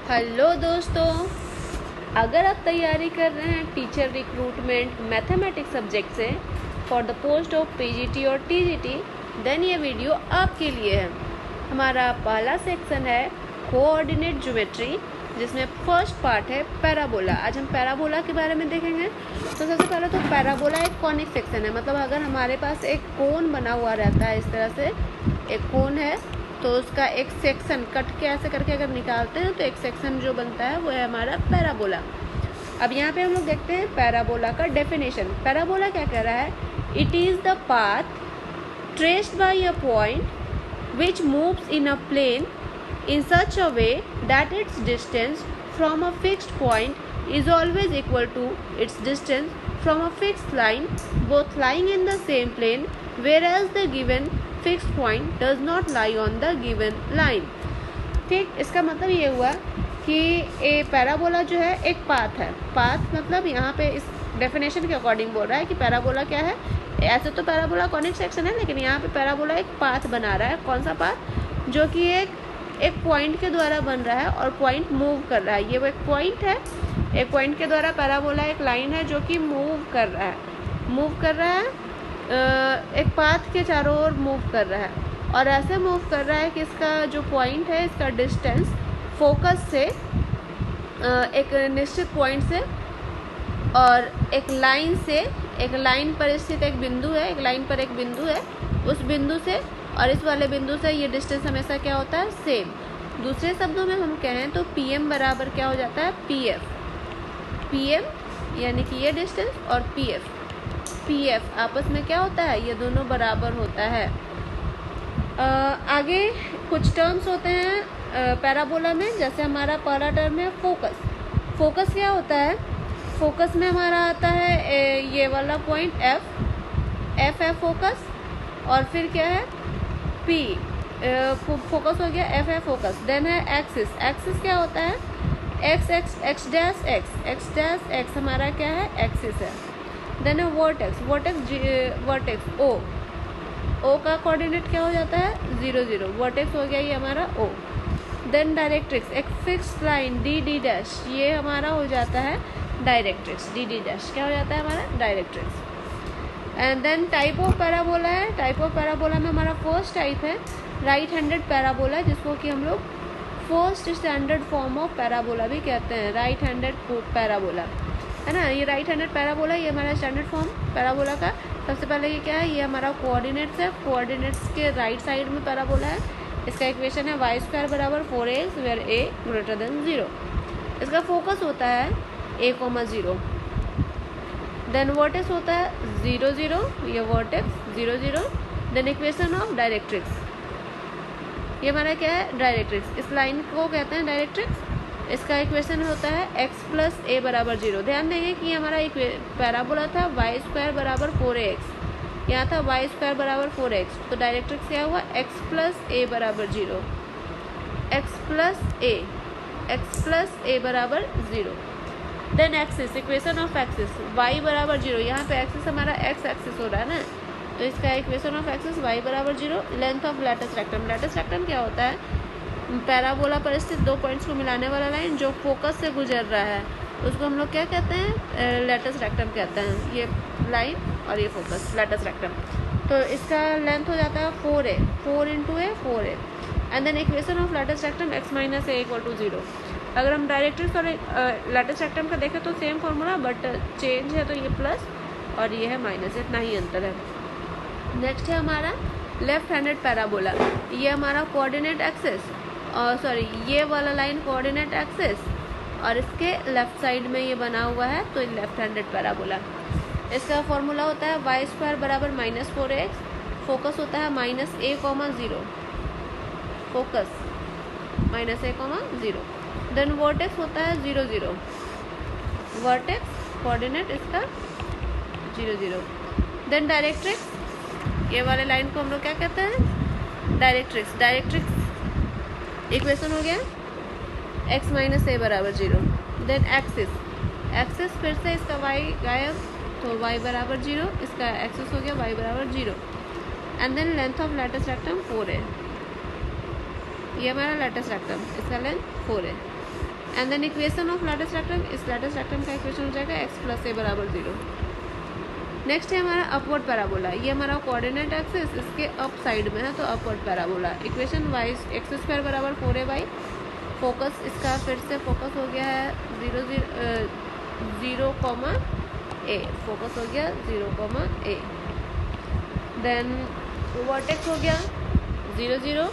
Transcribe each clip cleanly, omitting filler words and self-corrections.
Hello दोस्तों, अगर आप तैयारी कर रहे हैं टीचर रिक्रूटमेंट मैथमेटिक्स सब्जेक्ट से for the post of PGT और टीजीटी, देन ये वीडियो आपके लिए है। हमारा पहला सेक्शन है कोऑर्डिनेट ज्योमेट्री, जिसमें फर्स्ट पार्ट है पैराबोला। आज हम पैराबोला के बारे में देखेंगे। तो सबसे पहले तो पैराबोला एक कॉनिक सेक्शन है, मतलब अगर हमारे पास एक कोन बना हुआ रहता है, इस तरह से एक कोन है तो उसका एक सेक्शन कट के ऐसे करके अगर निकालते हैं तो एक सेक्शन जो बनता है वो है हमारा पैराबोला। अब यहाँ पे हम लोग देखते हैं पैराबोला का डेफिनेशन। पैराबोला क्या कह रहा है? It is the path traced by a point which moves in a plane in such a way that its distance from a fixed point is always equal to its distance from a fixed line, both lying in the same plane, whereas the given fixed point does not lie on the given line. ठीक, इसका मतलब ये हुआ कि ए parabola जो है एक path है। पाथ मतलब यहाँ पे इस डेफिनेशन के अकॉर्डिंग बोल रहा है कि पैराबोला क्या है। ऐसे तो पैराबोला कॉनिक सेक्शन है, लेकिन यहाँ पे पैराबोला एक पाथ बना रहा है। कौन सा पाथ? जो कि एक पॉइंट के द्वारा बन रहा है और पॉइंट मूव कर रहा है। ये वो एक पॉइंट है, एक पॉइंट के द्वारा पैराबोला एक लाइन है जो कि मूव कर रहा है, एक पाथ के चारों ओर मूव कर रहा है। और ऐसे मूव कर रहा है कि इसका जो पॉइंट है, इसका डिस्टेंस फोकस से एक निश्चित पॉइंट से और एक लाइन पर स्थित एक बिंदु है, एक लाइन पर एक बिंदु है, उस बिंदु से और इस वाले बिंदु से ये डिस्टेंस हमेशा क्या होता है? सेम। दूसरे शब्दों में हम कहें तो PM बराबर क्या हो जाता है? PM यानी कि ये डिस्टेंस और PF आपस में क्या होता है? ये दोनों बराबर होता है। आगे कुछ टर्म्स होते हैं पैराबोला में, जैसे हमारा पहला टर्म है फोकस क्या होता है? फोकस में हमारा आता है ये वाला पॉइंट F है फोकस, और फिर क्या है? P फोकस हो गया, F है फोकस। देन है एक्सिस क्या होता है? x डैश हमारा क्या है? एक्सिस है। देन है वर्टेक्स O का कोऑर्डिनेट क्या हो जाता है? 0 वर्टेक्स हो गया ये हमारा O। देन डायरेक्ट्रिक्स एक फिक्स्ड लाइन D डैश, ये हमारा हो जाता है डायरेक्ट्रिक्स। D डैश क्या हो जाता है हमारा? Directrix. And then type of parabola है। टाइप ऑफ पैराबोला में हमारा फर्स्ट टाइप है राइट हैंडेड पैराबोला, जिसको कि हम लोग first standard form of parabola भी कहते हैं। राइट हैंडेड पैराबोला है ना, ये राइट हैंडेड पैराबोला, ये हमारा स्टैंडर्ड फॉर्म पैराबोला का। सबसे पहले ये क्या है? ये हमारा कोऑर्डिनेट्स है। कोऑर्डिनेट्स के राइट साइड में पैराबोला है। इसका इक्वेशन है y² बराबर 4x where a greater than 0। इसका फोकस होता है a,0। देन वर्टेक्स होता है 0 ये vertex 0। Then equation of directrix, ये हमारा क्या है? डायरेक्ट्रिक्स। इस लाइन को कहते हैं डायरेक्ट्रिक्स। इसका इक्वेशन होता है x + a बराबर 0। ध्यान देंगे कि हमारा एक पैराबोला था y² बराबर 4x, यहाँ था y² बराबर 4x, तो डायरेक्ट्रिक्स क्या हुआ? x + a बराबर 0, x + a बराबर 0। Then axis, equation of axis y बराबर 0। यहाँ पे एक्सिस हमारा x एक्सिस हो रहा है ना, तो इसका इक्वेशन ऑफ एक्सिस y बराबर 0। लेंथ ऑफ लैटिस रेक्टम क्या होता है? पैराबोला पर स्थित दो पॉइंट्स को मिलाने वाला लाइन जो फोकस से गुजर रहा है, उसको हम लोग क्या कहते हैं? लैटिस रेक्टम कहते हैं। ये लाइन और ये फोकस, लैटिस रेक्टम। तो इसका लेंथ हो जाता है 4a, 4 × a 4a। And then equation of latus rectum x - a = 0। अगर हम डायरेक्ट्रिक्स और लैटिस रेक्टम का देखें तो सेम फॉर्मूला, बट चेंज है तो ये प्लस और ये है माइनस, इतना ही अंतर है। नेक्स्ट है हमारा लेफ्ट हैंडेड पैराबोला। ये हमारा कोऑर्डिनेट एक्सिस और ये वाला लाइन कोऑर्डिनेट एक्सिस और इसके लेफ्ट साइड में ये बना हुआ है, तो लेफ्ट हैंडेड पैराबोला। इसका फॉर्मूला होता है y² बराबर -4x, फोकस होता है -a,0, focus -a,0। Then vertex होता है 0 वर्टेक्स, कोऑर्डिनेट इसका 0। देन डायरेक्ट्रिक्स, ये वाले लाइन को हम लोग क्या कहते हैं? डायरेक्ट्रिक्स इक्वेशन हो गया x - a बराबर 0। देन एक्सिस फिर से इसका y गायब, तो y बराबर 0, इसका एक्सिस हो गया y बराबर 0। And then length of latus rectum 4 है। ये हमारा लैटिस रेक्टम, इसका लेंथ 4 है। And then equation of latus rectum, इस लैटिस रेक्टम का इक्वेशन हो जाएगा x प्लस ए बराबर 0। नेक्स्ट है हमारा अपवर्ड पैराबोला, ये हमारा कोऑर्डिनेट एक्सिस इसके अप साइड में है तो upward parabola. Equation wise x square बराबर 4a/, फोकस इसका फिर से फोकस हो गया है 0, a, फोकस हो गया 0, a। देन वर्टेक्स हो गया 0, 0।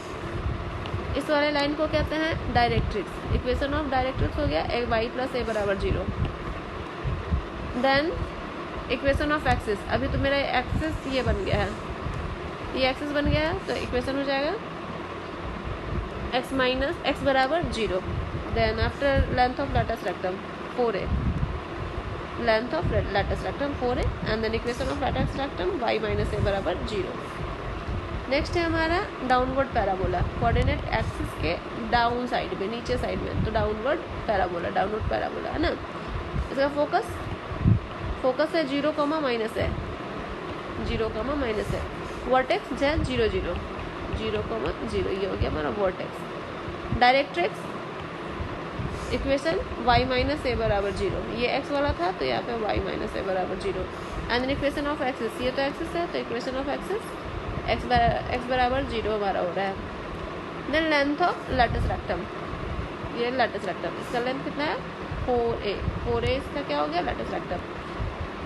इस वाले लाइन को कहते हैं डायरेक्ट्रिक्स। इक्वेशन ऑफ डायरेक्ट्रिक्स हो गया y प्लस ए बराबर 0। देन इक्वेशन ऑफ एक्सिस, अभी तो मेरा एक्सिस ये बन गया है, ये एक्सिस बन गया है तो इक्वेशन हो जाएगा x माइनस एक्स बराबर 0। Then after length of latus rectum 4a, length of latus rectum 4a and then equation of latus rectum y minus A बराबर 0। नेक्स्ट है हमारा डाउनवर्ड पैराबोला, कोऑर्डिनेट एक्सिस के डाउन साइड में, नीचे side में, तो downward parabola है ना। इसका फोकस है 0, माइनस है 0, माइनस है। वर्टेक्स है 0, 0, 0, ये हो गया हमारा vertex. Directrix equation y minus A बराबर 0, ये x वाला था तो यहाँ पे y माइनस ए बराबर 0। एंड इक्वेशन ऑफ एक्सिस, ये तो एक्सिस है तो इक्वेशन ऑफ एक्सिस x बराबर 0 हमारा हो रहा है। Then length of latus rectum, ये लैटिस रेक्टम, इसका लेंथ कितना है 4a, इसका क्या हो गया latus rectum.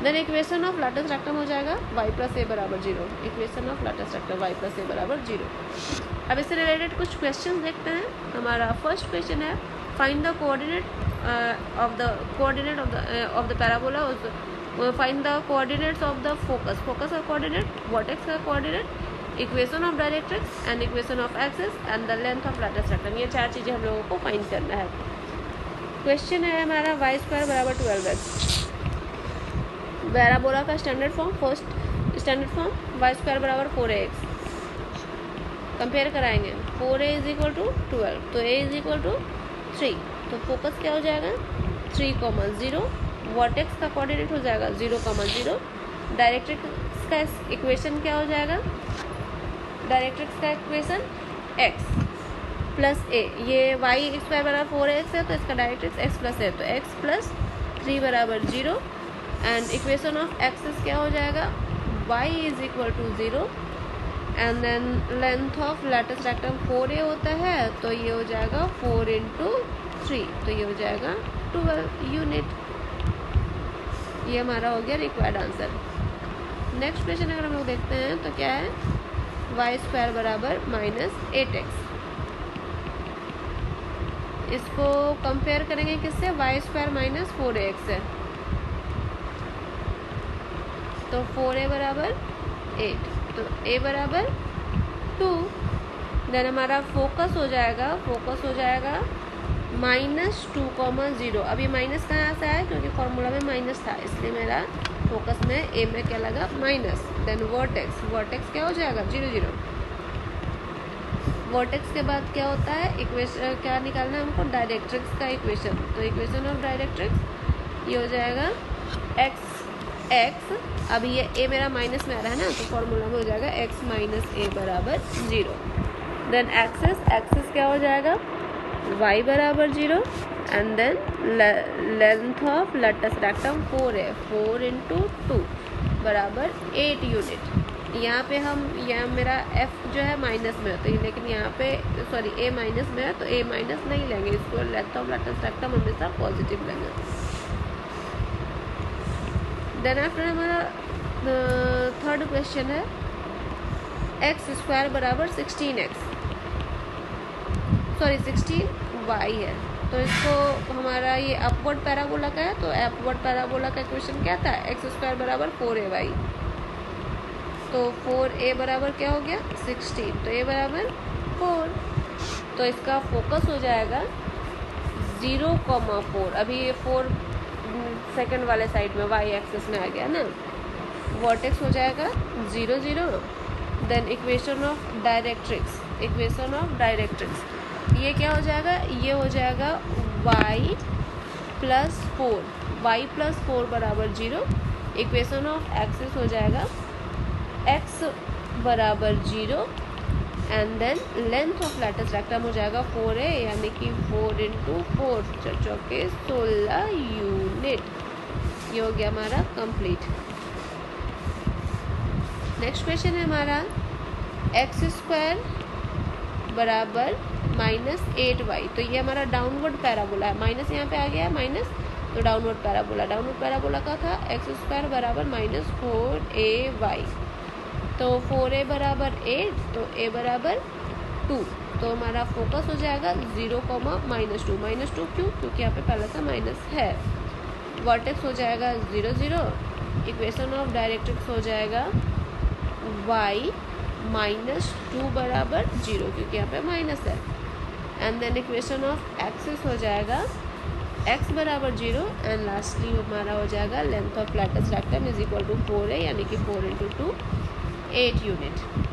Then equation of latus rectum हो जाएगा y प्लस ए बराबर 0, equation of latus rectum y plus A बराबर 0। अब इससे रिलेटेड कुछ क्वेश्चन देखते हैं। हमारा फर्स्ट क्वेश्चन है find the coordinate of the parabola, find the coordinates of the focus का कोऑर्डिनेट, वर्टेक्स का coordinate, equation of directrix and equation of axis and the length of latus rectum. ये 4 चीज़ें हम लोगों को फाइंड करना है। क्वेश्चन है हमारा y स्क्वायर बराबर 12x, पैराबोला का standard form, first standard form y square बराबर 4ax। कंपेयर कराएंगे 4a इज इक्वल टू 12, तो a इज इक्वल टू 3, तो फोकस क्या हो जाएगा 3, 0। वर्टेक्स का कोऑर्डिनेट हो जाएगा 0, 0। डायरेक्ट्रिक्स का इक्वेशन क्या हो जाएगा, डायरेक्ट्रिक्स का इक्वेशन x प्लस a, ये y स्क्वायर बराबर 4ax है तो इसका डायरेक्ट्रिक्स x प्लस a, तो x प्लस 3 बराबर 0। एंड इक्वेशन ऑफ एक्सिस क्या हो जाएगा y is equal to 0 and then length of latus rectum 4a होता है तो ये हो जाएगा 4 × 3, तो ये हो जाएगा 12 यूनिट। ये हमारा हो गया रिक्वायर्ड आंसर। नेक्स्ट क्वेश्चन अगर हम लोग देखते हैं तो क्या है y स्क्वायर बराबर -8x। इसको कंपेयर करेंगे किससे, y स्क्वायर माइनस 4ax है, तो 4a बराबर 8, तो a बराबर 2। देन हमारा फोकस हो जाएगा -2, 0। अब ये माइनस कहाँ से आया, क्योंकि फॉर्मूला में माइनस था इसलिए मेरा फोकस में a में क्या लगा माइनस। देन वर्टेक्स क्या हो जाएगा 0, 0। वर्टेक्स के बाद क्या होता है, इक्वेशन क्या निकालना है हमको, डायरेक्ट्रिक्स का इक्वेशन, तो इक्वेशन ऑफ डायरेक्ट्रिक्स ये हो जाएगा x। अभी ये a मेरा माइनस में आ रहा है ना, तो फॉर्मूला में हो जाएगा x माइनस a बराबर 0। देन एक्सिस क्या हो जाएगा y बराबर 0 and then length of latus rectum 4 है, 4 × 2 बराबर 8 यूनिट। यहाँ पे यहाँ मेरा f जो है माइनस में है तो लेकिन यहाँ पे सॉरी a माइनस में है तो a माइनस नहीं लेंगे, इसको लेंथ ऑफ लैटिस रेक्टम हमेशा पॉजिटिव लेंगे। देन आफ्टर हमारा थर्ड क्वेश्चन है x स्क्वायर बराबर 16x, सॉरी 16y है, तो इसको हमारा ये अपवर्ड पैराबोला का है, तो अपवर्ड पैराबोला का क्वेश्चन क्या था, x स्क्वायर बराबर 4ay, तो 4a बराबर क्या हो गया 16, तो a बराबर 4, तो इसका फोकस हो जाएगा 0, 4। अभी ये 4 सेकंड वाले साइड में y एक्सिस में आ गया ना। वर्टेक्स हो जाएगा 0, 0। देन इक्वेशन ऑफ डायरेक्ट्रिक्स, ये क्या हो जाएगा, ये हो जाएगा y प्लस 4 बराबर 0। इक्वेशन ऑफ एक्सिस हो जाएगा x बराबर 0 and then length of latus rectum हो जाएगा 4a यानी कि 4 इंटू 4 चौके 16 यूनिट। ये हो गया हमारा कंप्लीट। नेक्स्ट क्वेश्चन है हमारा एक्स स्क्वायर बराबर -8y। तो ये हमारा डाउनवर्ड पैराबोला है, माइनस यहाँ पे आ गया है माइनस, तो डाउनवर्ड पैराबोला का था एक्स स्क्वायर बराबर -4ay। तो 4a बराबर 8, तो a बराबर 2। तो हमारा फोकस हो जाएगा 0, -2 क्यों? क्योंकि यहाँ पे पहला सा माइनस है। वर्टेक्स हो जाएगा 0 0। इक्वेशन ऑफ डायरेक्ट्रिक्स हो जाएगा y -2 बराबर 0 क्योंकि यहाँ पे माइनस है। And then equation of axis हो जाएगा x बराबर 0 एंड लास्टली हमारा हो जाएगा length of latus rectum is equal to 4a यानी कि 4 इंटू 2 8 यूनिट।